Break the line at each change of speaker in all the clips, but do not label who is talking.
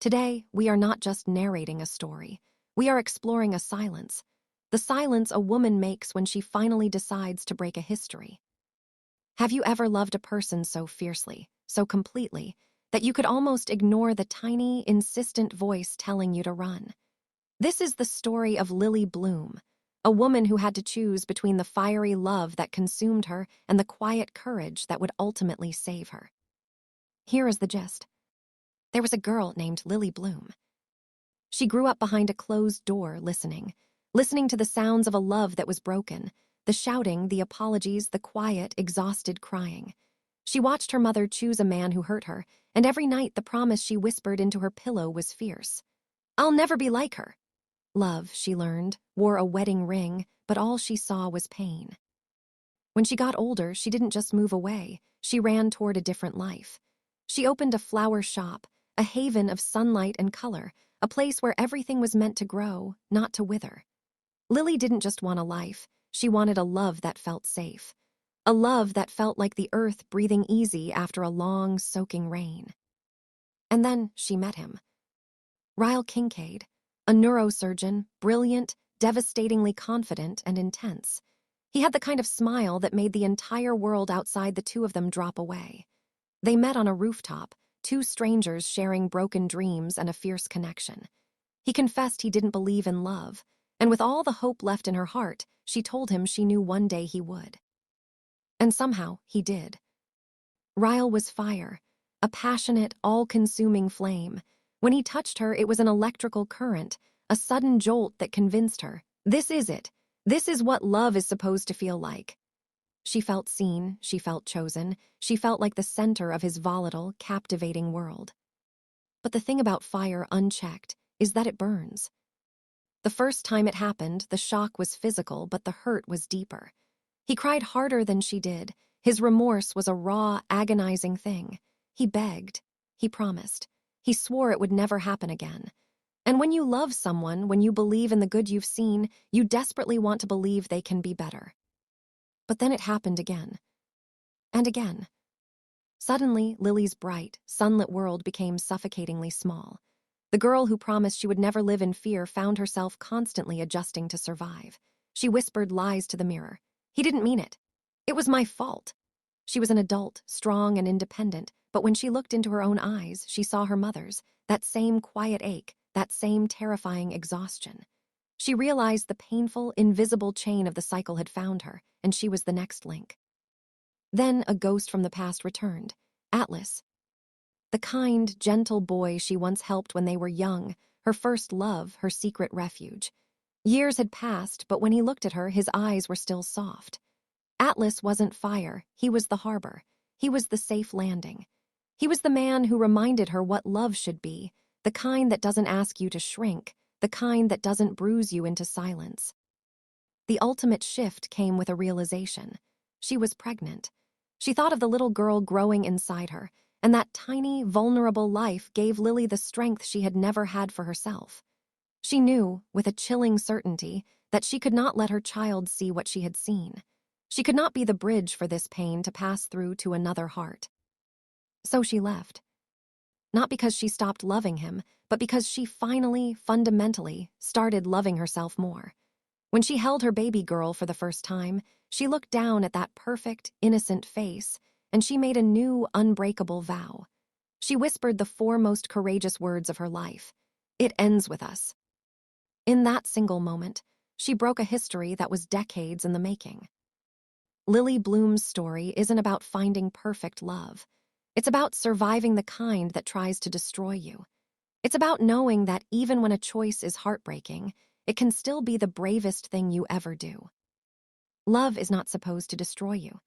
Today, we are not just narrating a story. We are exploring a silence. The silence a woman makes when she finally decides to break a history. Have you ever loved a person so fiercely, so completely, that you could almost ignore the tiny, insistent voice telling you to run? This is the story of Lily Bloom, a woman who had to choose between the fiery love that consumed her and the quiet courage that would ultimately save her. Here is the gist. There was a girl named Lily Bloom. She grew up behind a closed door, listening to the sounds of a love that was broken, the shouting, the apologies, the quiet, exhausted crying. She watched her mother choose a man who hurt her, and every night the promise she whispered into her pillow was fierce. "I'll never be like her." Love, she learned, wore a wedding ring, but all she saw was pain. When she got older, she didn't just move away, she ran toward a different life. She opened a flower shop, a haven of sunlight and color, a place where everything was meant to grow, not to wither. Lily didn't just want a life, she wanted a love that felt safe. A love that felt like the earth breathing easy after a long, soaking rain. And then she met him. Ryle Kincaid, a neurosurgeon, brilliant, devastatingly confident, and intense. He had the kind of smile that made the entire world outside the two of them drop away. They met on a rooftop, two strangers sharing broken dreams and a fierce connection. He confessed he didn't believe in love, and with all the hope left in her heart, she told him she knew one day he would. And somehow, he did. Ryle was fire, a passionate, all-consuming flame. When he touched her, it was an electrical current, a sudden jolt that convinced her, this is it. This is what love is supposed to feel like. She felt seen, she felt chosen, she felt like the center of his volatile, captivating world. But the thing about fire unchecked is that it burns. The first time it happened, the shock was physical, but the hurt was deeper. He cried harder than she did. His remorse was a raw, agonizing thing. He begged. He promised. He swore it would never happen again. And when you love someone, when you believe in the good you've seen, you desperately want to believe they can be better. But then it happened again. And again. Suddenly, Lily's bright, sunlit world became suffocatingly small. The girl who promised she would never live in fear found herself constantly adjusting to survive. She whispered lies to the mirror. He didn't mean it. It was my fault. She was an adult, strong and independent, but when she looked into her own eyes, she saw her mother's, that same quiet ache, that same terrifying exhaustion. She realized the painful, invisible chain of the cycle had found her, and she was the next link. Then a ghost from the past returned, Atlas. The kind, gentle boy she once helped when they were young, her first love, her secret refuge. Years had passed, but when he looked at her, his eyes were still soft. Atlas wasn't fire, he was the harbor. He was the safe landing. He was the man who reminded her what love should be, the kind that doesn't ask you to shrink, the kind that doesn't bruise you into silence. The ultimate shift came with a realization. She was pregnant. She thought of the little girl growing inside her, and that tiny, vulnerable life gave Lily the strength she had never had for herself. She knew, with a chilling certainty, that she could not let her child see what she had seen. She could not be the bridge for this pain to pass through to another heart. So she left. Not because she stopped loving him, but because she finally, fundamentally, started loving herself more. When she held her baby girl for the first time, she looked down at that perfect, innocent face, and she made a new, unbreakable vow. She whispered the four most courageous words of her life. It ends with us. In that single moment, she broke a history that was decades in the making. Lily Bloom's story isn't about finding perfect love. It's about surviving the kind that tries to destroy you. It's about knowing that even when a choice is heartbreaking, it can still be the bravest thing you ever do. Love is not supposed to destroy you.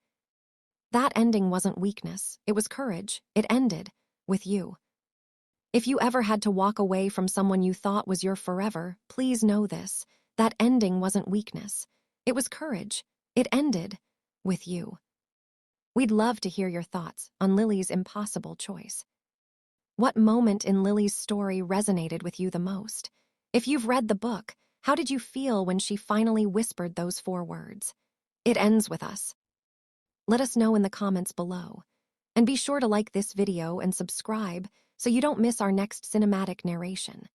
That ending wasn't weakness, it was courage. It ended with you. If you ever had to walk away from someone you thought was your forever, please know this. That ending wasn't weakness. It was courage. It ended with you. We'd love to hear your thoughts on Lily's impossible choice. What moment in Lily's story resonated with you the most? If you've read the book, how did you feel when she finally whispered those four words? It ends with us. Let us know in the comments below. And be sure to like this video and subscribe so you don't miss our next cinematic narration.